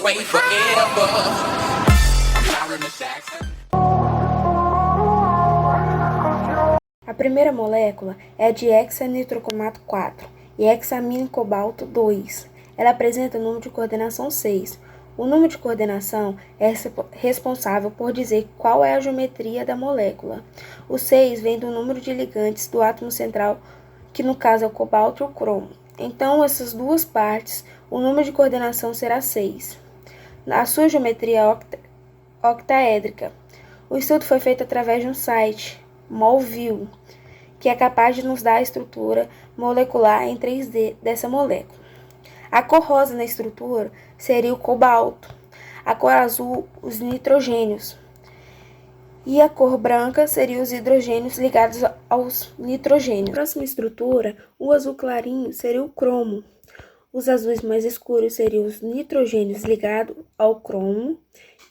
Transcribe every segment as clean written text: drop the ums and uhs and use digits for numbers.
way forever. I'm sorry, Miss Jackson. A primeira molécula é a de hexanitrocromato 4 e hexamino cobalto 2. Ela apresenta o número de coordenação 6. O número de coordenação é responsável por dizer qual é a geometria da molécula. O 6 vem do número de ligantes do átomo central, que no caso é o cobalto e o cromo. Então, essas duas partes, o número de coordenação será 6. A sua geometria é octaédrica. O estudo foi feito através de um site, Molview, que é capaz de nos dar a estrutura molecular em 3D dessa molécula. A cor rosa na estrutura seria o cobalto, a cor azul, os nitrogênios, e a cor branca seria os hidrogênios ligados aos nitrogênios. A próxima estrutura, o azul clarinho, seria o cromo. Os azuis mais escuros seriam os nitrogênios ligados ao cromo,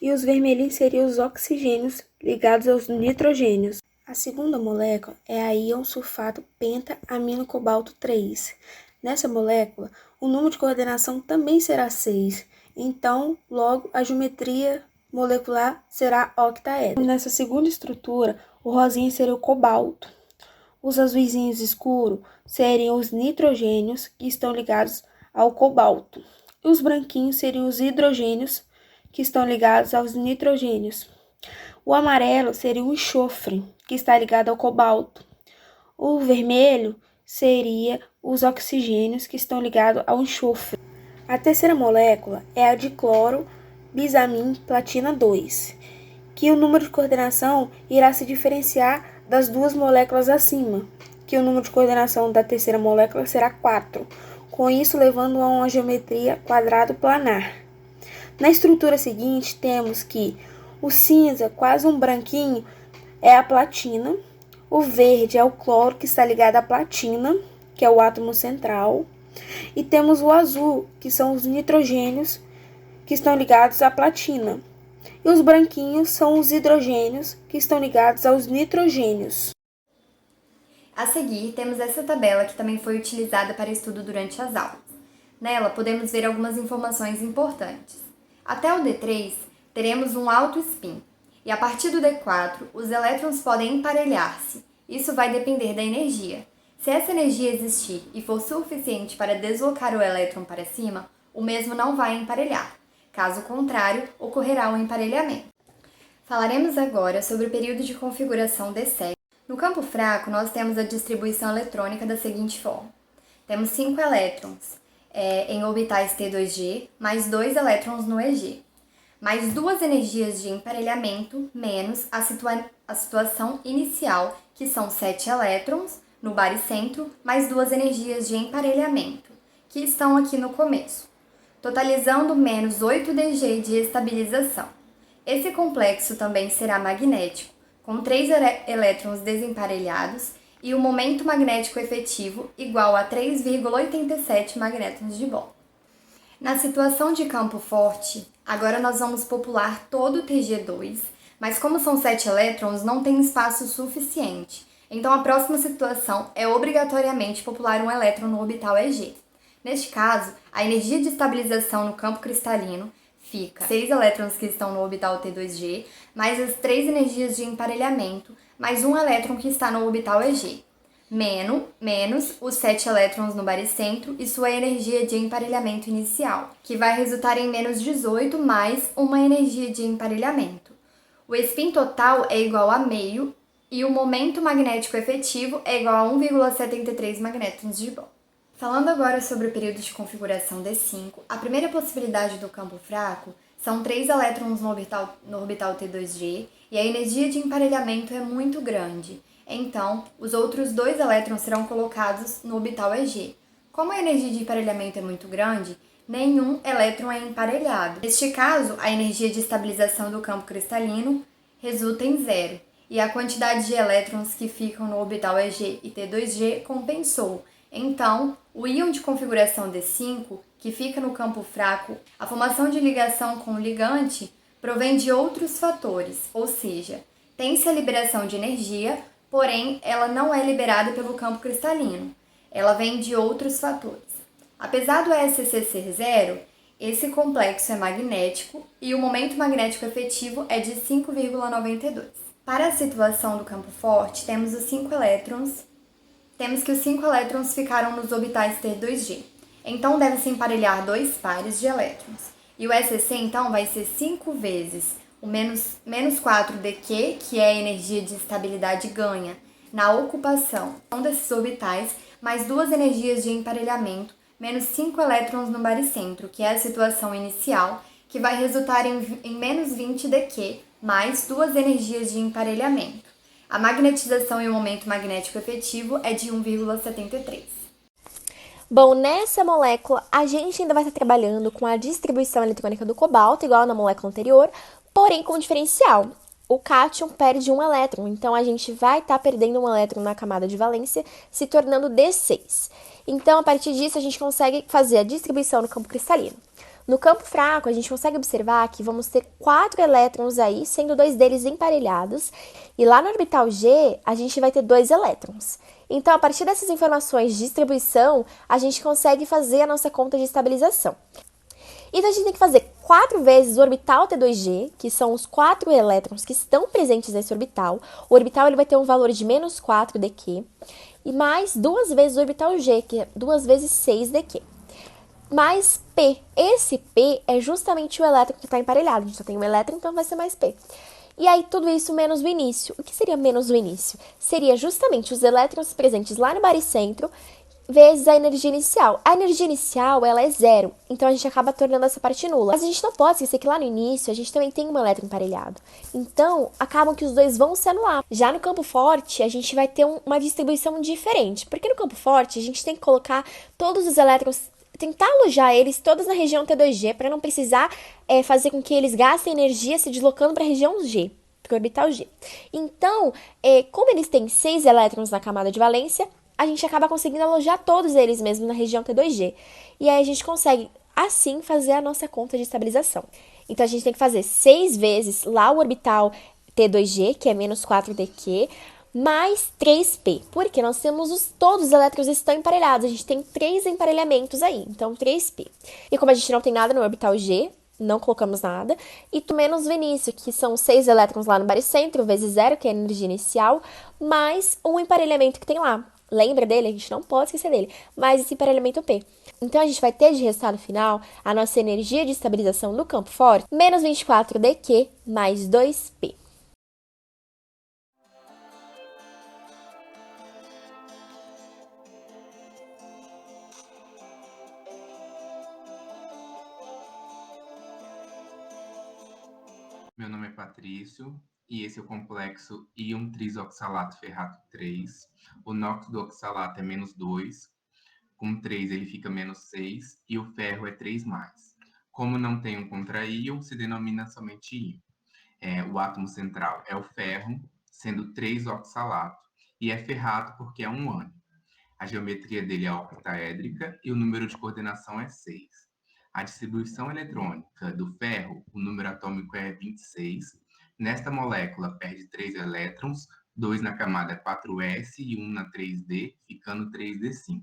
e os vermelhinhos seriam os oxigênios ligados aos nitrogênios. A segunda molécula é a íon sulfato penta-amino cobalto 3. Nessa molécula, o número de coordenação também será 6, então, logo, a geometria molecular será octaédrica. Nessa segunda estrutura, o rosinha seria o cobalto. Os azuizinhos escuros seriam os nitrogênios, que estão ligados ao cobalto. E os branquinhos seriam os hidrogênios, que estão ligados aos nitrogênios. O amarelo seria o enxofre, que está ligado ao cobalto. O vermelho seria os oxigênios, que estão ligados ao enxofre. A terceira molécula é a de cloro bisamin platina 2, que o número de coordenação irá se diferenciar das duas moléculas acima, que o número de coordenação da terceira molécula será 4, com isso levando a uma geometria quadrado-planar. Na estrutura seguinte, temos que o cinza, quase um branquinho, é a platina. O verde é o cloro, que está ligado à platina, que é o átomo central. E temos o azul, que são os nitrogênios, que estão ligados à platina. E os branquinhos são os hidrogênios, que estão ligados aos nitrogênios. A seguir, temos essa tabela que também foi utilizada para estudo durante as aulas. Nela, podemos ver algumas informações importantes. Até o D3, teremos um alto spin, e a partir do D4, os elétrons podem emparelhar-se. Isso vai depender da energia. Se essa energia existir e for suficiente para deslocar o elétron para cima, o mesmo não vai emparelhar. Caso contrário, ocorrerá um emparelhamento. Falaremos agora sobre o período de configuração D7. No campo fraco, nós temos a distribuição eletrônica da seguinte forma. Temos 5 elétrons em orbitais T2G, mais 2 elétrons no EG, mais 2 energias de emparelhamento, menos a situação inicial, que são 7 elétrons no baricentro, mais 2 energias de emparelhamento, que estão aqui no começo, totalizando menos 8 dG de estabilização. Esse complexo também será magnético, com 3 elétrons desemparelhados e o momento magnético efetivo igual a 3,87 magnétons de Bohr. Na situação de campo forte, agora nós vamos popular todo o Tg2, mas como são 7 elétrons, não tem espaço suficiente. Então a próxima situação é obrigatoriamente popular um elétron no orbital EG. Neste caso, a energia de estabilização no campo cristalino fica 6 elétrons que estão no orbital T2G, mais as 3 energias de emparelhamento, mais um elétron que está no orbital EG, menos os 7 elétrons no baricentro e sua energia de emparelhamento inicial, que vai resultar em menos 18 mais uma energia de emparelhamento. O spin total é igual a meio e o momento magnético efetivo é igual a 1,73 magnétons de Bohr. Falando agora sobre o período de configuração D5, a primeira possibilidade do campo fraco são 3 elétrons no orbital T2G e a energia de emparelhamento é muito grande. Então, os outros 2 elétrons serão colocados no orbital EG. Como a energia de emparelhamento é muito grande, nenhum elétron é emparelhado. Neste caso, a energia de estabilização do campo cristalino resulta em 0, e a quantidade de elétrons que ficam no orbital EG e T2G compensou. Então, o íon de configuração D5, que fica no campo fraco, a formação de ligação com o ligante provém de outros fatores, ou seja, tem-se a liberação de energia, porém ela não é liberada pelo campo cristalino. Ela vem de outros fatores. Apesar do ESC ser 0, Esse complexo é magnético e o momento magnético efetivo é de 5,92. Para a situação do campo forte, temos que os 5 elétrons ficaram nos orbitais T2G. Então deve-se emparelhar dois pares de elétrons. E o SC então vai ser 5 vezes o menos 4dQ, que é a energia de estabilidade ganha na ocupação desses orbitais, mais duas energias de emparelhamento, menos 5 elétrons no baricentro, que é a situação inicial, que vai resultar em menos 20dQ, mais duas energias de emparelhamento. A magnetização e o momento magnético efetivo é de 1,73. Bom, nessa molécula, a gente ainda vai estar trabalhando com a distribuição eletrônica do cobalto, igual na molécula anterior, porém com um diferencial. O cátion perde um elétron, então a gente vai estar perdendo um elétron na camada de valência, se tornando D6. Então, a partir disso, a gente consegue fazer a distribuição no campo cristalino. No campo fraco, a gente consegue observar que vamos ter 4 elétrons aí, sendo 2 deles emparelhados, e lá no orbital G, a gente vai ter 2 elétrons. Então, a partir dessas informações de distribuição, a gente consegue fazer a nossa conta de estabilização. Então, a gente tem que fazer 4 vezes o orbital T2G, que são os 4 elétrons que estão presentes nesse orbital. O orbital ele vai ter um valor de menos 4dQ, e mais 2 vezes o orbital G, que é 2 vezes 6dQ. Mais P. Esse P é justamente o elétron que está emparelhado. A gente só tem um elétron, então vai ser mais P. E aí, tudo isso menos o início. O que seria menos o início? Seria justamente os elétrons presentes lá no baricentro vezes a energia inicial. A energia inicial, ela é zero, então a gente acaba tornando essa parte nula. Mas a gente não pode esquecer que lá no início a gente também tem um elétron emparelhado. Então, acabam que os dois vão se anular. Já no campo forte, a gente vai ter uma distribuição diferente, porque no campo forte a gente tem que colocar todos os elétrons, tentar alojar eles todos na região T2G, para não precisar fazer com que eles gastem energia se deslocando para a região G, para o orbital G. Então, como eles têm 6 elétrons na camada de valência, a gente acaba conseguindo alojar todos eles mesmo na região T2G. E aí a gente consegue, assim, fazer a nossa conta de estabilização. Então, a gente tem que fazer 6 vezes lá o orbital T2G, que é menos 4dQ, mais 3p, porque nós temos todos os elétrons estão emparelhados, a gente tem 3 emparelhamentos aí, então 3p. E como a gente não tem nada no orbital G, não colocamos nada, e tu menos o início, que são 6 elétrons lá no baricentro, vezes 0, que é a energia inicial, mais um emparelhamento que tem lá. Lembra dele? A gente não pode esquecer dele, mais esse emparelhamento P. Então, a gente vai ter de resultado final a nossa energia de estabilização do campo forte, menos 24dQ, mais 2p. Meu nome é Patrício e esse é o complexo íon trisoxalato ferrato 3. O NOx do oxalato é menos 2, com 3 ele fica menos 6 e o ferro é 3 mais. Como não tem um contra-íon, se denomina somente íon. O átomo central é o ferro, sendo 3 oxalato, e é ferrato porque é um ânion. A geometria dele é octaédrica e o número de coordenação é 6. A distribuição eletrônica do ferro, o número atômico é 26. Nesta molécula, perde 3 elétrons, 2 na camada 4s e 1 na 3d, ficando 3d5.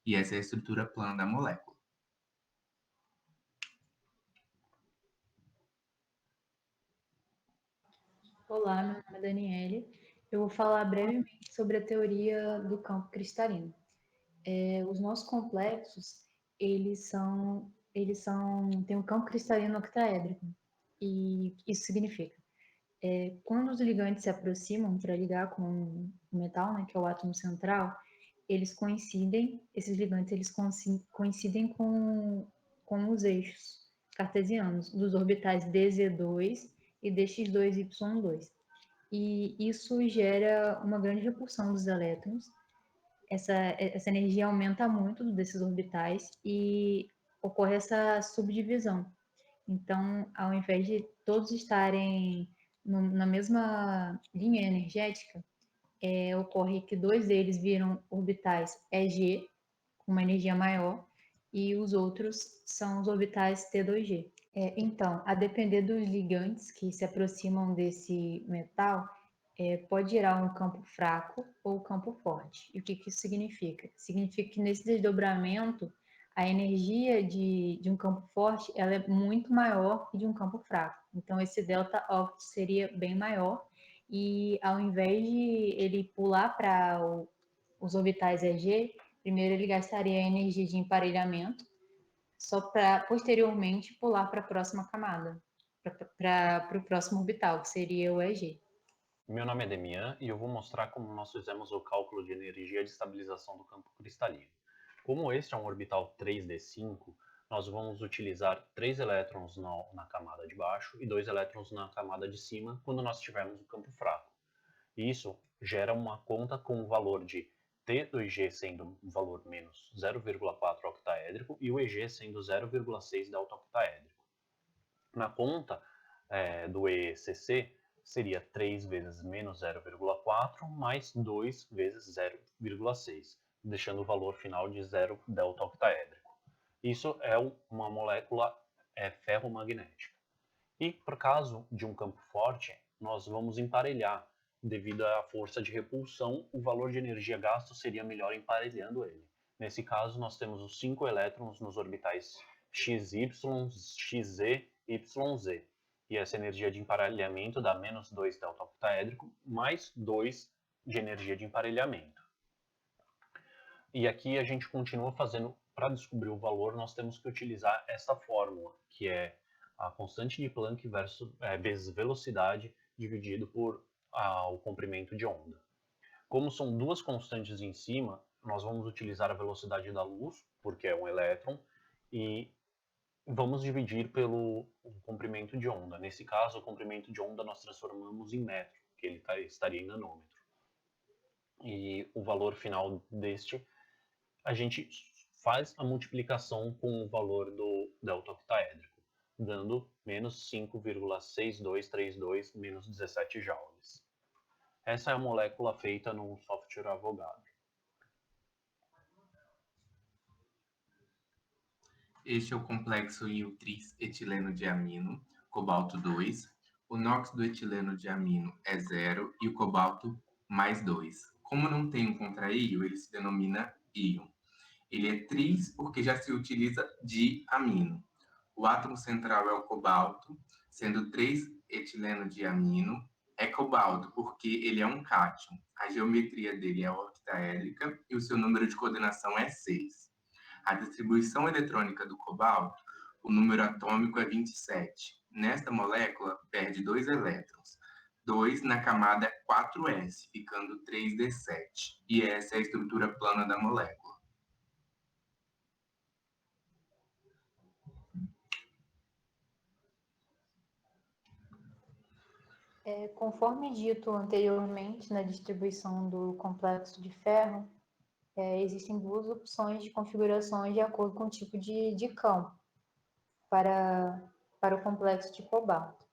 E essa é a estrutura plana da molécula. Olá, meu nome é Daniele. Eu vou falar brevemente sobre a teoria do campo cristalino. Os nossos complexos, têm um campo cristalino octaédrico. E isso significa, quando os ligantes se aproximam para ligar com o metal, né, que é o átomo central, esses ligantes coincidem com os eixos cartesianos dos orbitais dz2 e dx2y2. E isso gera uma grande repulsão dos elétrons. Essa energia aumenta muito desses orbitais e ocorre essa subdivisão. Então, ao invés de todos estarem na mesma linha energética, ocorre que 2 deles viram orbitais EG, com uma energia maior, e os outros são os orbitais T2G. Então, a depender dos ligantes que se aproximam desse metal, pode gerar um campo fraco ou campo forte. E o que isso significa? Significa que nesse desdobramento, a energia de um campo forte ela é muito maior que de um campo fraco. Então, esse delta oct seria bem maior, e ao invés de ele pular para os orbitais EG, primeiro ele gastaria a energia de emparelhamento, só para posteriormente pular para a próxima camada, para o próximo orbital, que seria o EG. Meu nome é Demian e eu vou mostrar como nós fizemos o cálculo de energia de estabilização do campo cristalino. Como este é um orbital 3d5, nós vamos utilizar 3 elétrons na camada de baixo e 2 elétrons na camada de cima quando nós tivermos o campo fraco. Isso gera uma conta com o valor de T do IG sendo um valor menos 0,4 octaédrico e o EG sendo 0,6 delta octaédrico. Na conta do ECC, seria 3 vezes menos 0,4 mais 2 vezes 0,6, deixando o valor final de 0 delta octaédrico. Isso é uma molécula ferromagnética. E, por caso de um campo forte, nós vamos emparelhar. Devido à força de repulsão, o valor de energia gasto seria melhor emparelhando ele. Nesse caso, nós temos os 5 elétrons nos orbitais XY, XZ e YZ. E essa energia de emparelhamento dá menos 2 delta octaédrico, mais 2 de energia de emparelhamento. E aqui a gente continua fazendo, para descobrir o valor, nós temos que utilizar essa fórmula, que é a constante de Planck vezes velocidade dividido por o comprimento de onda. Como são duas constantes em cima, nós vamos utilizar a velocidade da luz, porque é um elétron, e vamos dividir pelo comprimento de onda. Nesse caso, o comprimento de onda nós transformamos em metro, que ele estaria em nanômetro. E o valor final deste, a gente faz a multiplicação com o valor do delta octaédrico, dando menos 5,6232 menos 17 joules. Essa é a molécula feita no software Avogadro. Este é o complexo il-tris-etileno de amino, cobalto 2. O NOx do etileno de amino é 0 e o cobalto mais 2. Como não tem um contraíon, ele se denomina íon. Ele é tris porque já se utiliza diamino. O átomo central é o cobalto, sendo 3 etileno de amino. É cobalto porque ele é um cátion. A geometria dele é octaédrica e o seu número de coordenação é 6. A distribuição eletrônica do cobalto, o número atômico é 27. Nesta molécula, perde 2 elétrons. 2 na camada 4s, ficando 3d7. E essa é a estrutura plana da molécula. Conforme dito anteriormente na distribuição do complexo de ferro, existem duas opções de configurações de acordo com o tipo de campo para o complexo de cobalto.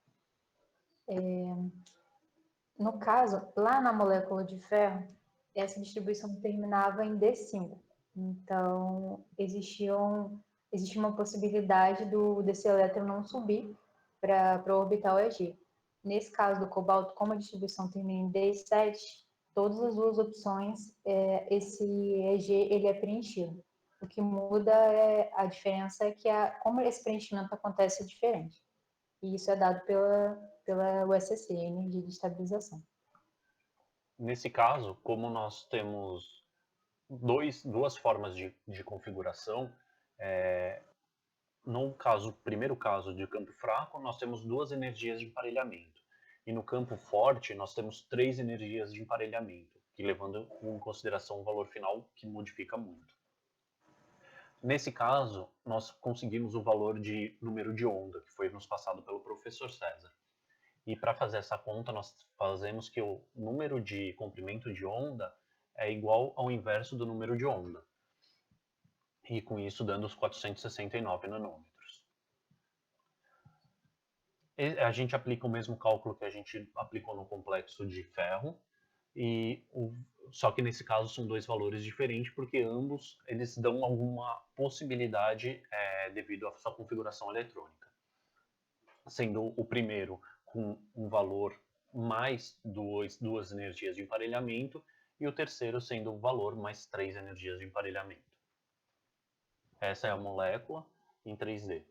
No caso, lá na molécula de ferro, essa distribuição terminava em D5. Então, existia uma possibilidade desse elétron não subir para o orbital EG. Nesse caso do cobalto, como a distribuição termina em D7, todas as duas opções, esse EG ele é preenchido. O que muda a diferença é que como esse preenchimento acontece diferente. E isso é dado pela USC, energia de estabilização. Nesse caso, como nós temos duas formas de configuração, no primeiro caso de campo fraco, nós temos 2 energias de emparelhamento. E no campo forte, nós temos 3 energias de emparelhamento, que levando em consideração o valor final, que modifica muito. Nesse caso, nós conseguimos o valor de número de onda, que foi nos passado pelo professor César. E para fazer essa conta, nós fazemos que o número de comprimento de onda é igual ao inverso do número de onda. E com isso dando os 469 nanômetros. A gente aplica o mesmo cálculo que a gente aplicou no complexo de ferro, só que nesse caso são 2 valores diferentes, porque ambos eles dão alguma possibilidade devido à sua configuração eletrônica. Sendo o primeiro com um valor mais 2 energias de emparelhamento, e o terceiro sendo o valor mais 3 energias de emparelhamento. Essa é a molécula em 3D.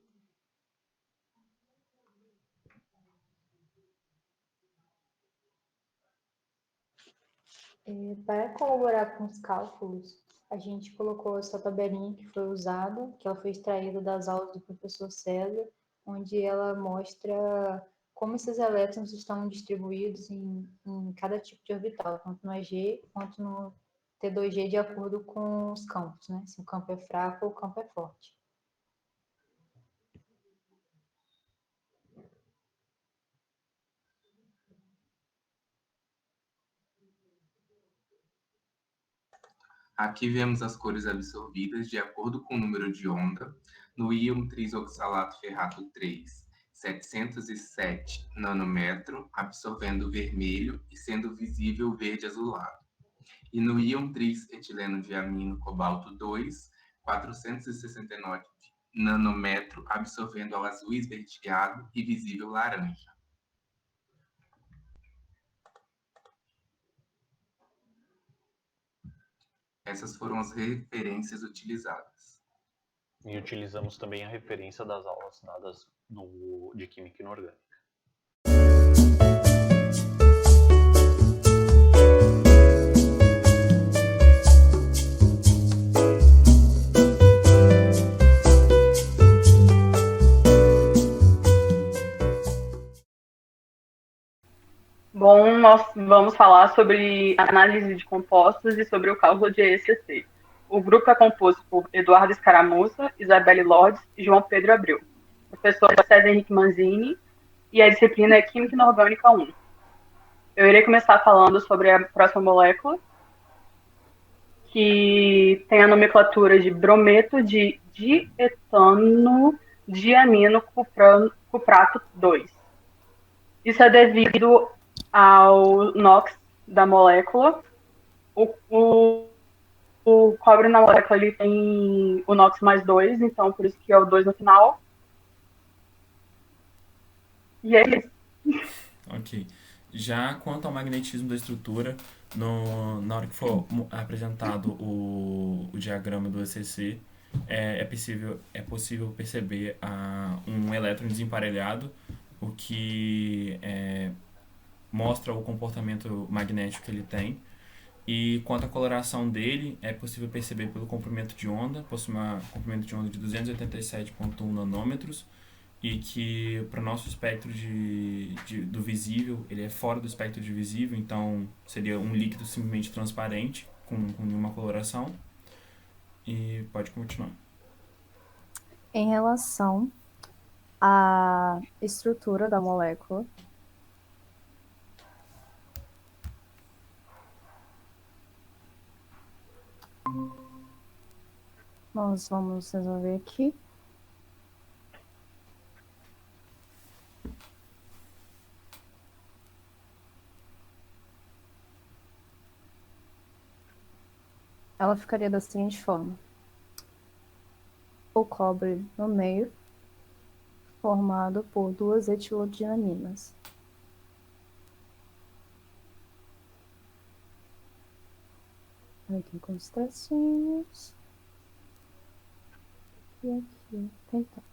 Para colaborar com os cálculos, a gente colocou essa tabelinha que foi usada, que ela foi extraída das aulas do professor César, onde ela mostra como esses elétrons estão distribuídos em cada tipo de orbital, tanto no EG quanto no T2G, de acordo com os campos, né? Se o campo é fraco ou o campo é forte. Aqui vemos as cores absorvidas de acordo com o número de onda no íon trisoxalato ferrato 3, 707 nanômetro, absorvendo vermelho e sendo visível verde azulado. E no íon tris-etileno diamino cobalto 2, 469 nanômetro, absorvendo ao azul esverdeado e visível laranja. Essas foram as referências utilizadas. E utilizamos também a referência das aulas dadas de Química Inorgânica. Bom, nós vamos falar sobre análise de compostos e sobre o cálculo de ECC. O grupo é composto por Eduardo Escaramuça, Isabelle Lordes e João Pedro Abreu. O professor é César Henrique Manzini e a disciplina é Química Inorgânica 1. Eu irei começar falando sobre a próxima molécula, que tem a nomenclatura de brometo de dietano diamino cuprato 2. Isso é devido ao NOx da molécula. O cobre na molécula ele tem o NOx mais 2, então por isso que é o 2 no final. E é isso. Ok. Já quanto ao magnetismo da estrutura, na hora que for apresentado o diagrama do ECC, é possível perceber um elétron desemparelhado, o que mostra o comportamento magnético que ele tem. E quanto à coloração dele, é possível perceber pelo comprimento de onda, possui um comprimento de onda de 287,1 nanômetros, e que para o nosso espectro do visível, ele é fora do espectro de visível, então seria um líquido simplesmente transparente, com nenhuma coloração. E pode continuar. Em relação à estrutura da molécula, nós vamos resolver aqui. Ela ficaria da seguinte forma: o cobre no meio, formado por duas etilodiaminas. Aqui com os tracinhos. E aqui, então.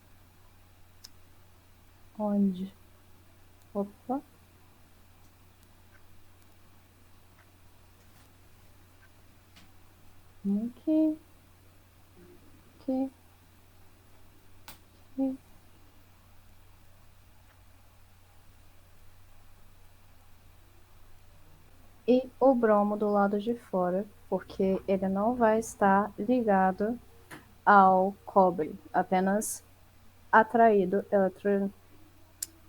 Onde? Opa. Aqui. Aqui. Aqui. E o bromo do lado de fora, porque ele não vai estar ligado ao cobre, apenas atraído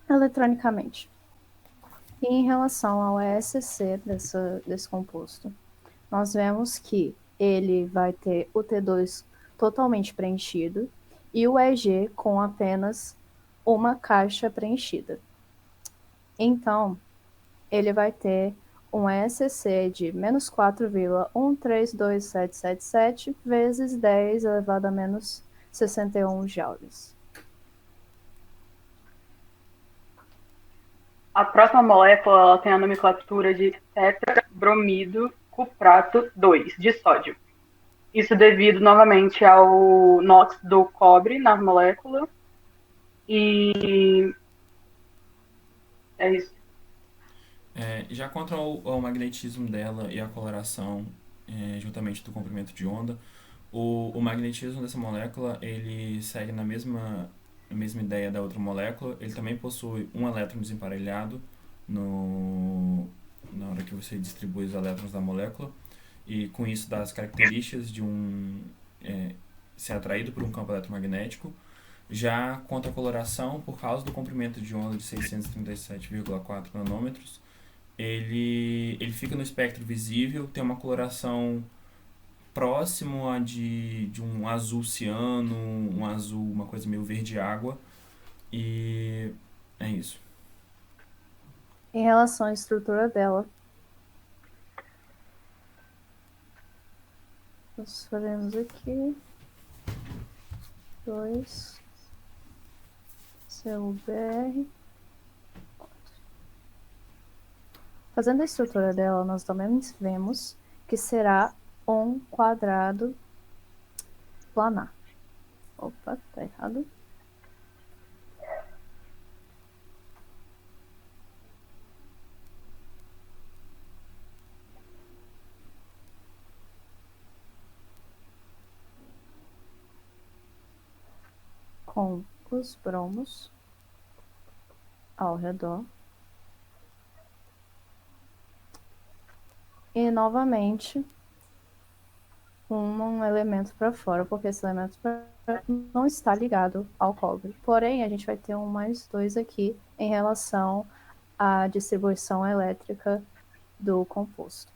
eletronicamente. E em relação ao ESC desse composto, nós vemos que ele vai ter o T2 totalmente preenchido e o EG com apenas uma caixa preenchida. Então, ele vai ter um ESC de menos 4,132777 vezes 10 elevado a menos 61 joules. A próxima molécula ela tem a nomenclatura de tetrabromido cuprato 2, de sódio. Isso devido novamente ao NOx do cobre na molécula. E é isso. Já contra o magnetismo dela e a coloração, juntamente do comprimento de onda, o magnetismo dessa molécula ele segue na mesma ideia da outra molécula. Ele também possui um elétron desemparelhado na hora que você distribui os elétrons da molécula, e com isso dá as características de ser atraído por um campo eletromagnético. Já contra a coloração, por causa do comprimento de onda de 637,4 nanômetros, ele fica no espectro visível, tem uma coloração próximo a de um azul ciano, um azul, uma coisa meio verde água, e é isso. Em relação à estrutura dela, nós faremos aqui 2 CuBr. Fazendo a estrutura dela, nós também vemos que será um quadrado planar. Opa, tá errado. Com os bromos ao redor. E novamente um elemento para fora, porque esse elemento não está ligado ao cobre. Porém, a gente vai ter um mais 2 aqui em relação à distribuição elétrica do composto.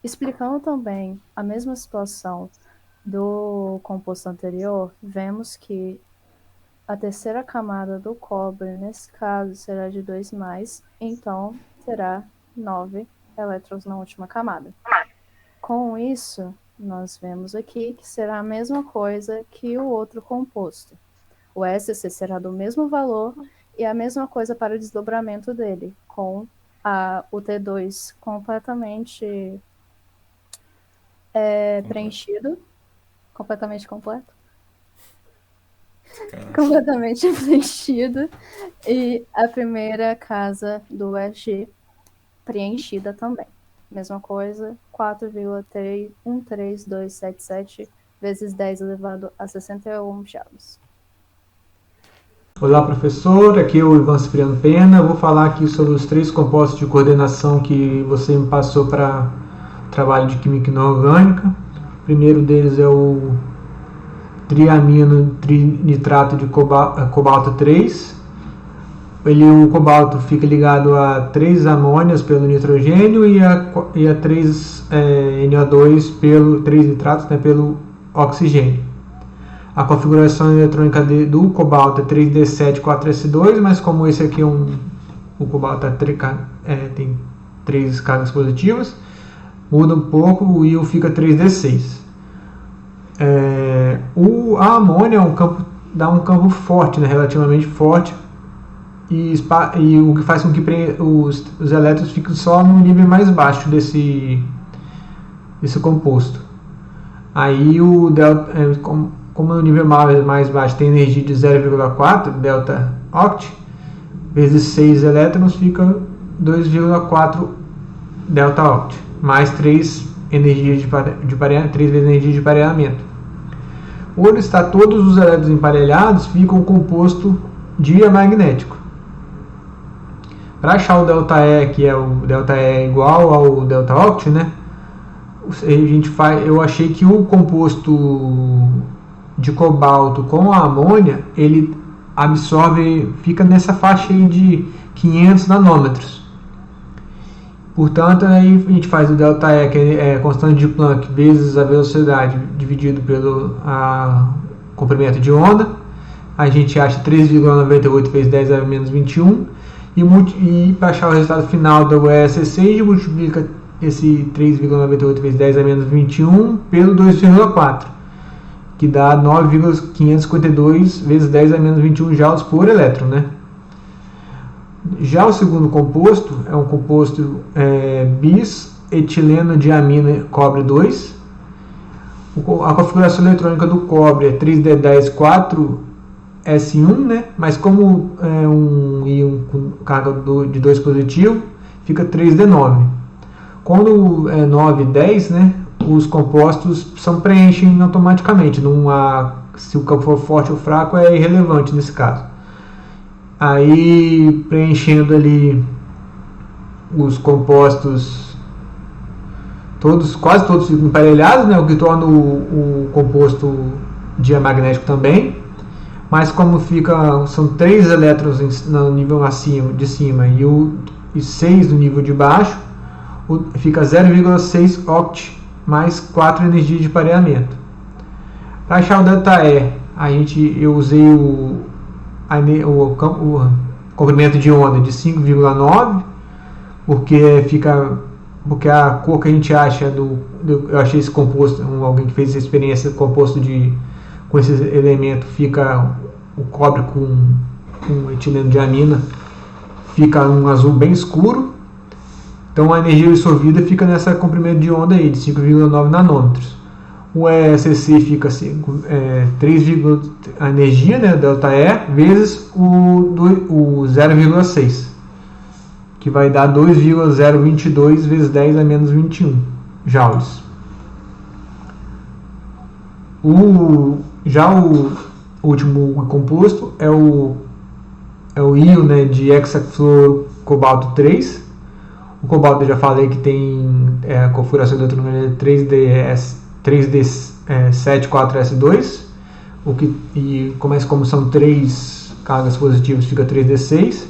Explicando também a mesma situação do composto anterior, vemos que a terceira camada do cobre, nesse caso, será de 2+, então terá 9 elétrons na última camada. Com isso, nós vemos aqui que será a mesma coisa que o outro composto. O SC será do mesmo valor e a mesma coisa para o desdobramento dele, com o T2 completamente preenchido. Completamente completo. Caraca. Completamente preenchido. E a primeira casa do USG preenchida também. Mesma coisa, 4,13277 vezes 10 elevado a 61 joules. Olá, professor. Aqui é o Ivan Cipriano Pena. Eu vou falar aqui sobre os 3 compostos de coordenação que você me passou para trabalho de química inorgânica. O primeiro deles é o triamino trinitrato de cobalto 3. O cobalto fica ligado a 3 amônias pelo nitrogênio e a 3 NO2 pelo 3 nitratos, né, pelo oxigênio. A configuração eletrônica do cobalto é 3D7,4S2, mas como esse aqui o cobalto tem 3 cargas positivas, muda um pouco, o íon fica 3D6. A amônia dá um campo forte, né, relativamente forte, e o que faz com que os elétrons fiquem só no nível mais baixo desse composto. Aí o delta, como no nível mais baixo tem energia de 0,4 delta oct, vezes 6 elétrons fica 2,4 delta oct, mais 3 vezes energia de emparelhamento. Quando está todos os elétrons emparelhados, fica um composto diamagnético. Para achar o ΔE, que é o ΔE igual ao delta oct, né? Eu achei que o composto de cobalto com a amônia, ele fica nessa faixa aí de 500 nanômetros. Portanto, aí a gente faz o ΔE, que é constante de Planck, vezes a velocidade dividido pelo comprimento de onda. A gente acha 3,98 vezes 10 a menos 21. E para achar o resultado final do ESC, a gente multiplica esse 3,98 vezes 10 a menos 21 pelo 2,4, que dá 9,552 vezes 10 a menos 21 joules por elétron, né? Já o segundo composto é um composto bis etileno diamina cobre 2. A configuração eletrônica do cobre é 3D10 4S1, né? Mas como é um íon com carga de 2 positivo, fica 3D9. Quando é 9 e 10, né? Os compostos preenchem automaticamente. Não há, se o campo for forte ou fraco, é irrelevante nesse caso. Aí, preenchendo ali os compostos, quase todos ficam emparelhados, né? O que torna o composto diamagnético também. Mas como são 3 elétrons no nível de cima e 6 no nível de baixo, fica 0,6 oct mais 4 energias de pareamento. Para achar o ΔE, eu usei o comprimento de onda de 5,9, porque a cor que a gente acha eu achei esse composto, alguém que fez essa experiência, composto com esse elemento, fica o cobre com etileno de amina, fica um azul bem escuro. Então a energia absorvida fica nessa comprimento de onda aí, de 5,9 nanômetros. O ESC fica assim, 3, a energia, né, ΔE, vezes o 0,6, que vai dar 2,022 vezes 10 a menos 21 joules. Já o último composto é o íon, né, de hexafluorocobalto 3. O cobalto eu já falei que tem a configuração eletrônica 3D7,4S2, como são 3 cargas positivas, fica 3D6.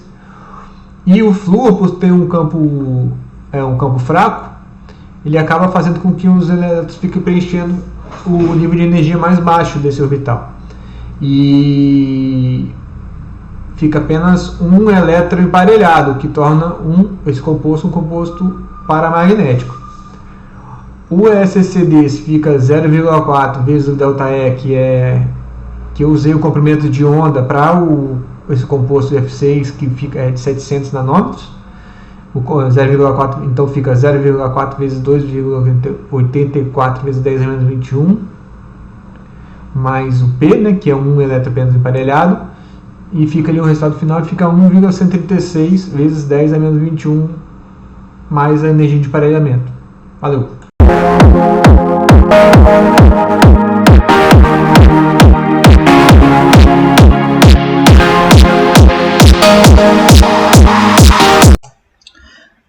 E o flúor, por ter um campo fraco, ele acaba fazendo com que os elétrons fiquem preenchendo o nível de energia mais baixo desse orbital. E fica apenas um elétron emparelhado, o que torna esse composto um composto paramagnético. O ESC desse fica 0,4 vezes o ΔE, que eu usei o comprimento de onda para esse composto F6, que fica de 700 nanômetros. O 0,4, então fica 0,4 vezes 2,84 vezes 10 a menos 21, mais o P, né, que é um elétron apenas emparelhado, e fica ali o resultado final, fica 1,136 vezes 10 a menos 21 mais a energia de emparelhamento. Valeu!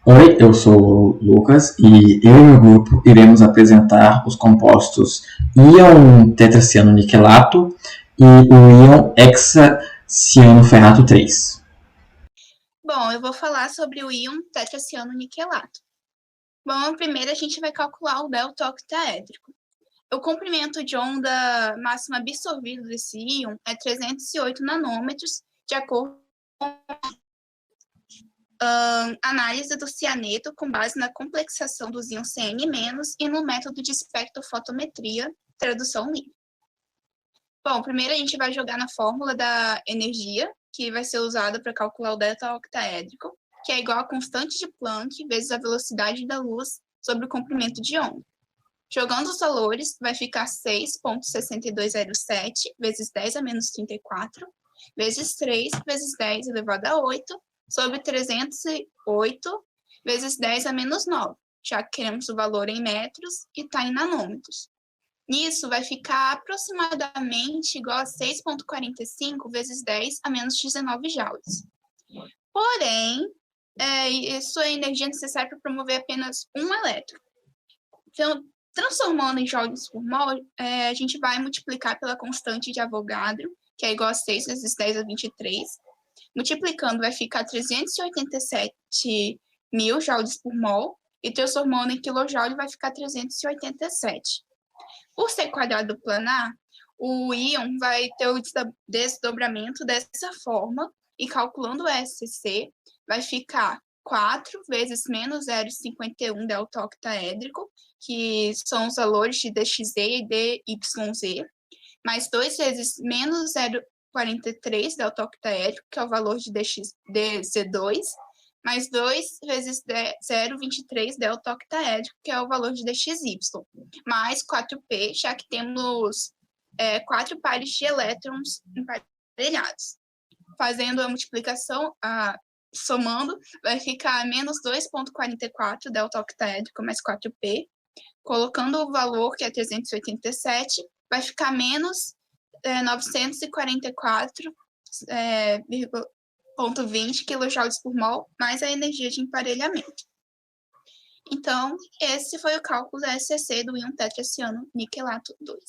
Oi, eu sou o Lucas e eu e meu grupo iremos apresentar os compostos íon tetracianoniquelato e o íon hexacianoferrato 3. Bom, eu vou falar sobre o íon tetracianoniquelato. Bom, primeiro a gente vai calcular o delta octaédrico. O comprimento de onda máxima absorvido desse íon é 308 nanômetros, de acordo com análise do cianeto com base na complexação dos íons CN- e no método de espectrofotometria, tradução livre. Bom, primeiro a gente vai jogar na fórmula da energia, que vai ser usada para calcular o delta octaédrico, que é igual a constante de Planck vezes a velocidade da luz sobre o comprimento de onda. Jogando os valores, vai ficar 6,6207 vezes 10 a menos 34, vezes 3 vezes 10 elevado a 8, sobre 308 vezes 10 a menos 9, já que queremos o valor em metros e está em nanômetros. Nisso vai ficar aproximadamente igual a 6,45 vezes 10 a menos 19 joules. Porém, isso é energia necessária para promover apenas um elétron. Então, transformando em joules por mol, a gente vai multiplicar pela constante de Avogadro, que é igual a 6 vezes 10 a 23. Multiplicando vai ficar 387 mil joules por mol, e transformando em quilojoule vai ficar 387. Por ser quadrado planar, o íon vai ter o desdobramento dessa forma, e calculando o SC, vai ficar 4 vezes menos 0,51 delta octaédrico, que são os valores de DXZ e DYZ, mais 2 vezes menos 0,43 delta octaédrico, que é o valor de DZ2, mais 2 vezes 0,23 delta-octaédrico, que é o valor de DXY, mais 4P, já que temos 4 pares de elétrons emparelhados. Fazendo a multiplicação, somando, vai ficar menos 2,44 delta-octaédrico mais 4P. Colocando o valor, que é 387, vai ficar menos 944,20 kJ por mol, mais a energia de emparelhamento. Então, esse foi o cálculo da SCC do íon tetraciano niquelato 2.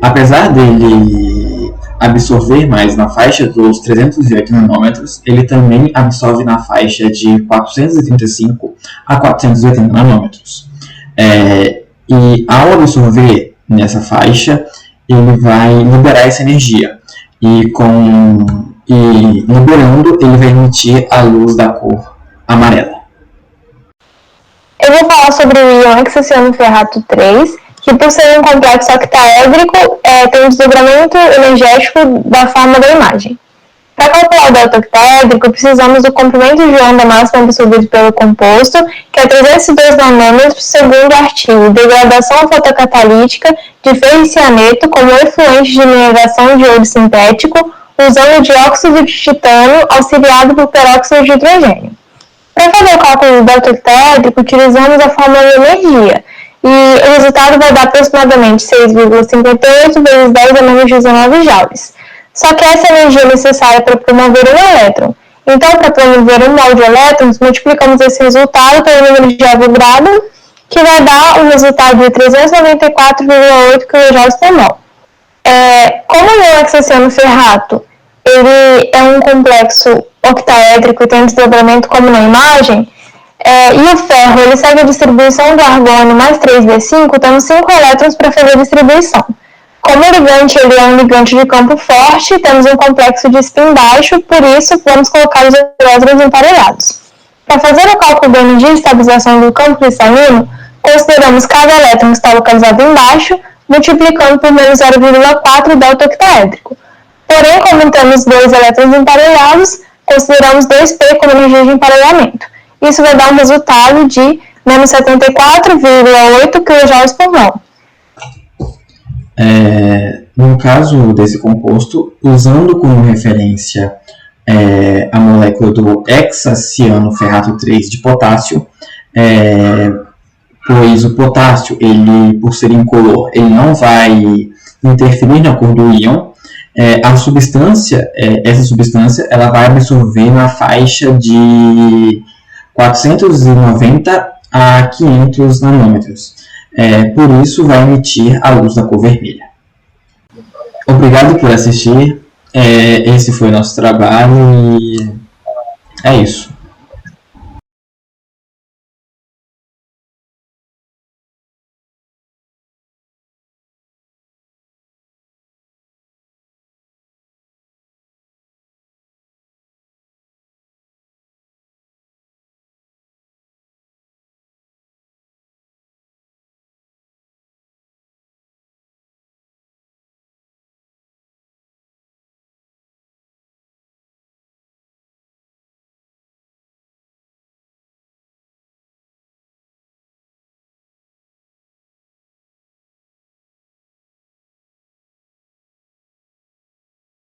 Apesar dele absorver mais na faixa dos 308 nanômetros, ele também absorve na faixa de 435 a 480 nanômetros. E ao absorver nessa faixa, ele vai liberar essa energia. E liberando, ele vai emitir a luz da cor amarela. Eu vou falar sobre o íon hexacianoferrato 3, que por ser um complexo octaédrico, tem um desdobramento energético da forma da imagem. Para calcular o delta octaédrico, precisamos do comprimento de onda máxima absorvido pelo composto, que é 302 nanômetros, segundo o artigo Degradação fotocatalítica de ferro e cianeto como efluente de mineração de ouro sintético, usando dióxido de titânio auxiliado por peróxido de hidrogênio. Para fazer o cálculo do delta octaédrico, utilizamos a fórmula de energia, e o resultado vai dar aproximadamente 6,58 vezes 10 a menos 19 joules. Só que essa energia é necessária para promover um elétron. Então, para promover um mol de elétrons, multiplicamos esse resultado pelo número de Avogadro, que vai dar um resultado de 394,8 kJ por mol. Como o íon hexacianoferrato ele é um complexo octaédrico e tem desdobramento como na imagem, e o ferro ele segue a distribuição do argônio mais 3d5, temos 5 elétrons para fazer a distribuição. Como o ligante ele é um ligante de campo forte, temos um complexo de spin baixo, por isso vamos colocar os elétrons emparelhados. Para fazer o cálculo da energia de estabilização do campo cristalino, consideramos cada elétron que está localizado embaixo, multiplicando por menos 0,4 delta octaédrico. Porém, como temos 2 elétrons emparelhados, consideramos 2P como energia de emparelhamento. Isso vai dar um resultado de menos 74,8 kJ por mol. No caso desse composto, usando como referência a molécula do hexacianoferrato 3 de potássio, pois o potássio, ele, por ser incolor, ele não vai interferir na cor do íon, essa substância ela vai absorver na faixa de 490 a 500 nanômetros. Por isso, vai emitir a luz da cor vermelha. Obrigado por assistir. Esse foi o nosso trabalho e é isso.